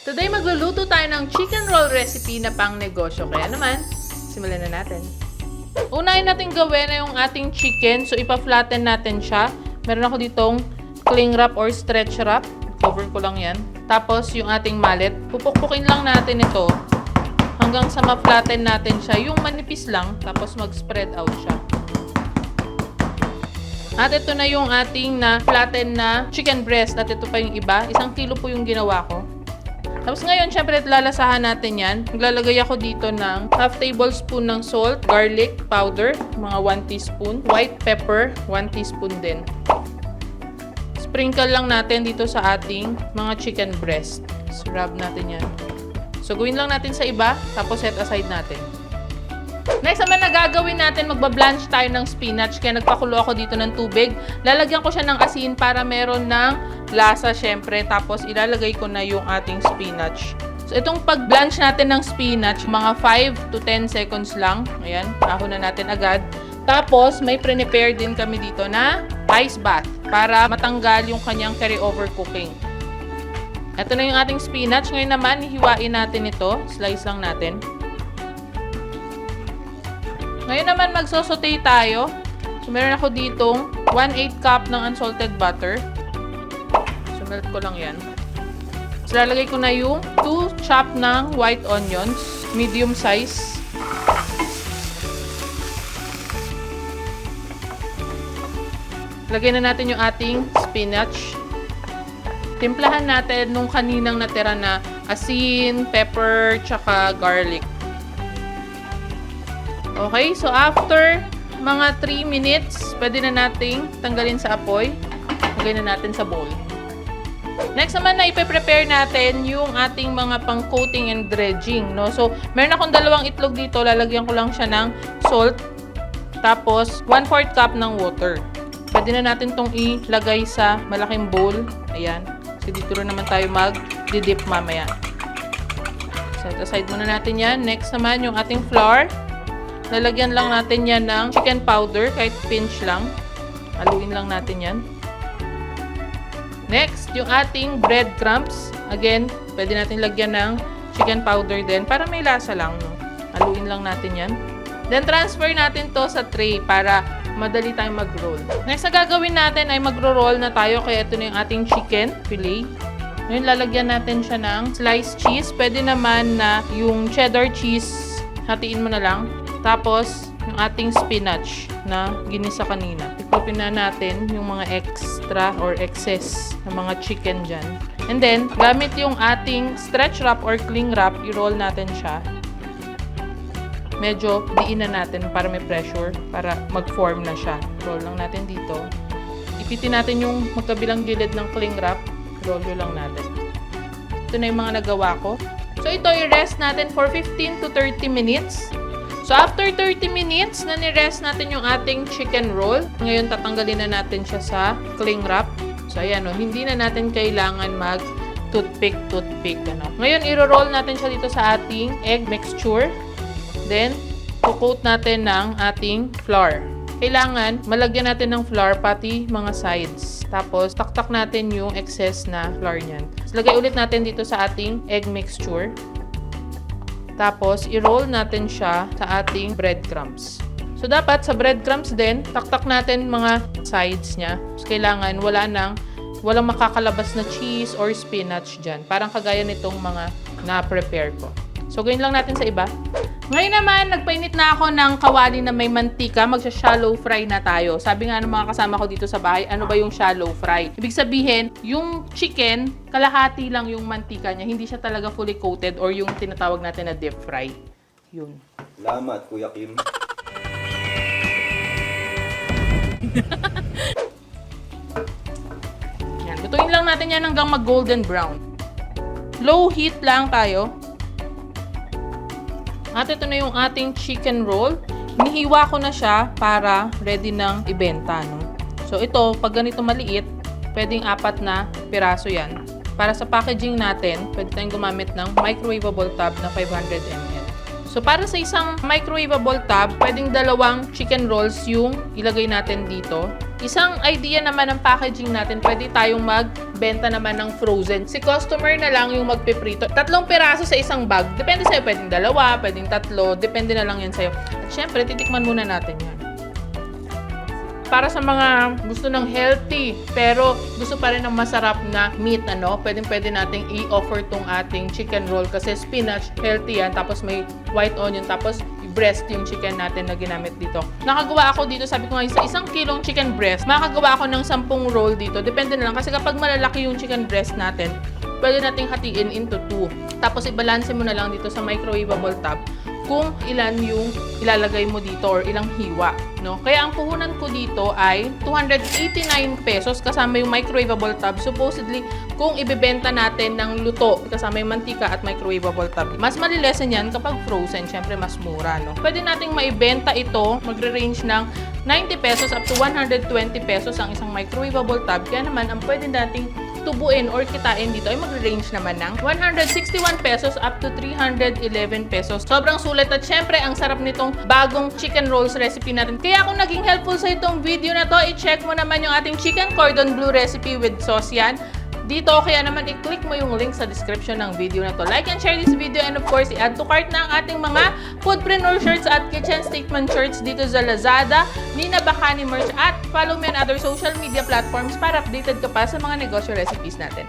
Today, magluluto tayo ng chicken roll recipe na pang negosyo. Kaya naman, simulan na natin. Unahin natin gawin na yung ating chicken. So, ipa-flatten natin siya. Meron ako ditong cling wrap or stretch wrap. Cover ko lang yan. Tapos, yung ating mallet. Pupukpukin lang natin ito hanggang sa ma-flatten natin siya. Yung manipis lang, tapos mag-spread out siya. At ito na yung ating na-flatten na chicken breast. At ito pa yung iba. 1 kilo po yung ginawa ko. Tapos ngayon, syempre, lalasahan natin yan. Maglalagay ako dito ng half tablespoon ng salt, garlic powder, mga 1 teaspoon, white pepper, 1 teaspoon din. Sprinkle lang natin dito sa ating mga chicken breast. So, rub natin yan. So, gawin lang natin sa iba, tapos set aside natin. Next naman na gagawin natin, magbablanch tayo ng spinach. Kaya nagpakulo ako dito ng tubig. Lalagyan ko siya ng asin para meron ng lasa syempre. Tapos ilalagay ko na yung ating spinach. So itong pag-blanch natin ng spinach, mga 5 to 10 seconds lang. Ayan, ahon na natin agad. Tapos may prepare din kami dito na ice bath para matanggal yung kanyang carry-over cooking. Ito na yung ating spinach. Ngayon naman, hihiwain natin ito. Slice lang natin. Ngayon naman, magsosote tayo. So, meron ako ditong 1/8 cup ng unsalted butter. So, melt ko lang yan. So, lalagay ko na yung 2 chop ng white onions, medium size. Lagay na natin yung ating spinach. Timplahan natin nung kaninang natira na asin, pepper, tsaka garlic. Okay, so after mga 3 minutes, pwede na nating tanggalin sa apoy. Lagay na natin sa bowl. Next naman na ipe-prepare natin yung ating mga pang-coating and dredging, no? So, meron akong 2 itlog dito. Lalagyan ko lang siya ng salt. Tapos, 1/4 cup ng water. Pwede na natin tong ilagay sa malaking bowl. Ayan. Kasi dito rin naman tayo mag-dip mamaya. Set aside muna natin yan. Next naman, yung ating flour. Lalagyan lang natin yan ng chicken powder, kahit pinch lang. Haluin lang natin yan. Next, yung ating breadcrumbs. Again, pwede natin lagyan ng chicken powder din para may lasa lang. No? Haluin lang natin yan. Then, transfer natin to sa tray para madali tayong mag-roll. Next na gagawin natin ay magro-roll na tayo. Kaya ito na yung ating chicken fillet. Ngayon, lalagyan natin siya ng sliced cheese. Pwede naman na yung cheddar cheese, hatiin mo na lang. Tapos, yung ating spinach na ginisa kanina. Iklopin na natin yung mga extra or excess na mga chicken dyan. And then, gamit yung ating stretch wrap or cling wrap, i-roll natin siya. Medyo diin na natin para may pressure, para mag-form na siya. Roll lang natin dito. Ipitin natin yung magkabilang gilid ng cling wrap. Roll lang natin. Ito na yung mga nagawa ko. So, ito i-rest natin for 15 to 30 minutes. So, after 30 minutes na ni-rest natin yung ating chicken roll, ngayon tatanggalin na natin siya sa cling wrap. So, ayan o, hindi na natin kailangan mag-toothpick. Ano. Ngayon, i-roll natin siya dito sa ating egg mixture. Then, coat natin ng ating flour. Kailangan, malagyan natin ng flour pati mga sides. Tapos, taktak natin yung excess na flour niyan. So, lagay ulit natin dito sa ating egg mixture. Tapos, i-roll natin siya sa ating breadcrumbs. So, dapat sa breadcrumbs din, taktak natin mga sides niya. So, kailangan walang makakalabas na cheese or spinach dyan. Parang kagaya nitong mga na-prepare ko. So, gawin lang natin sa iba. Ngayon naman, nagpainit na ako ng kawali na may mantika. Magsha-shallow fry na tayo. Sabi nga ng mga kasama ko dito sa bahay, ano ba yung shallow fry? Ibig sabihin, yung chicken, kalahati lang yung mantika niya. Hindi siya talaga fully coated or yung tinatawag natin na deep fry. Yun. Salamat, Kuya Kim. Yan. Lutuin lang natin yan hanggang mag-golden brown. Low heat lang tayo. At ito na yung ating chicken roll. Hinihiwa ko na siya para ready nang ibenta. No? So ito, pag ganito maliit, pwedeng 4 na piraso yan. Para sa packaging natin, pwede tayong gumamit ng microwavable tub na 500 ml. So para sa isang microwavable tub, pwedeng 2 chicken rolls yung ilagay natin dito. Isang idea naman ng packaging natin, pwede tayong magbenta naman ng frozen. Si customer na lang yung magpiprito. 3 piraso sa isang bag. Depende sa'yo, pwedeng 2, pwedeng 3. Depende na lang yan sa'yo. At syempre, titikman muna natin yan. Para sa mga gusto ng healthy, pero gusto pa rin ng masarap na meat, pwede nating i-offer tong ating chicken roll kasi spinach, healthy yan. Tapos may white onion, tapos breast yung chicken natin na ginamit dito. Nakagawa ako dito, sabi ko nga, sa 1 kilong chicken breast, makagawa ako ng 10 roll dito. Depende na lang kasi kapag malalaki yung chicken breast natin, pwede nating hatiin into 2. Tapos ibalanse mo na lang dito sa microwavable tab kung ilan yung ilalagay mo dito or ilang hiwa, no? Kaya ang puhunan ko dito ay 289 pesos kasama yung microwavable tab. Supposedly, kung ibebenta natin ng luto kasama yung mantika at microwavable tab, mas malilesen yan kapag frozen, syempre mas mura, no? Pwede nating maibenta ito, magre-range ng 90 pesos up to 120 pesos ang isang microwavable tab. Kaya naman, ang pwede nating tubuin or kitain dito ay magre-range naman ng 161 pesos up to 311 pesos. Sobrang sulit at syempre ang sarap nitong bagong chicken rolls recipe natin. Kaya kung naging helpful sa itong video na to, i-check mo naman yung ating chicken cordon bleu recipe with sauce yan dito. Kaya naman i-click mo yung link sa description ng video na to. Like and share this video and of course i-add to cart na ang ating mga foodpreneur shirts at kitchen statement shirts dito sa Lazada, Nina Bacani Merch at follow me on other social media platforms para updated ka pa sa mga negosyo recipes natin.